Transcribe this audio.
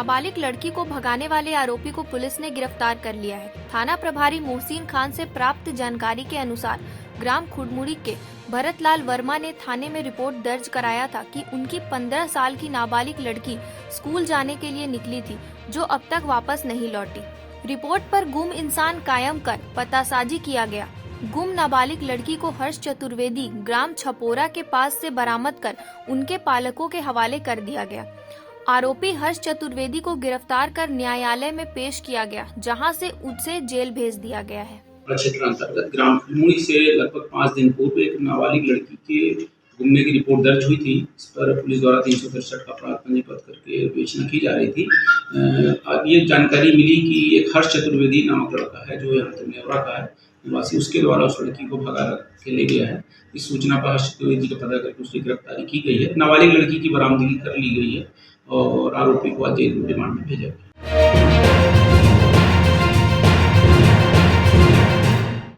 नाबालिग लड़की को भगाने वाले आरोपी को पुलिस ने गिरफ्तार कर लिया है। थाना प्रभारी मोहसिन खान से प्राप्त जानकारी के अनुसार ग्राम खुड़मुड़ी के भरतलाल वर्मा ने थाने में रिपोर्ट दर्ज कराया था कि उनकी 15 साल की नाबालिग लड़की स्कूल जाने के लिए निकली थी, जो अब तक वापस नहीं लौटी। रिपोर्ट पर गुम इंसान कायम कर पतासाजी किया गया। गुम नाबालिग लड़की को हर्ष चतुर्वेदी ग्राम छपोरा के पास से बरामद कर उनके पालकों के हवाले कर दिया गया। आरोपी हर्ष चतुर्वेदी को गिरफ्तार कर न्यायालय में पेश किया गया, जहां से उसे जेल भेज दिया गया है। क्षेत्र अंतर्गत ग्राम खुड़मुड़ी से लगभग 5 दिन पूर्व एक नाबालिग लड़की के गुमने की रिपोर्ट दर्ज हुई थी। इस पर पुलिस द्वारा 363 का अपराध पंजीबद्ध करके विवेचना की जा रही थी। ये जानकारी मिली कि एक हर्ष चतुर्वेदी नामक लड़का है जो यहाँ नेवरा का है निवासी, उसके द्वारा उस लड़की को भगा के ले गया है। इस सूचना पर हर्ष चतुर्वेदी का पता करके उसकी गिरफ्तारी की गई है। नाबालिग लड़की की बरामदगी कर ली गई है और आरोपी को आज जेल में रिमांड में भेजा गया।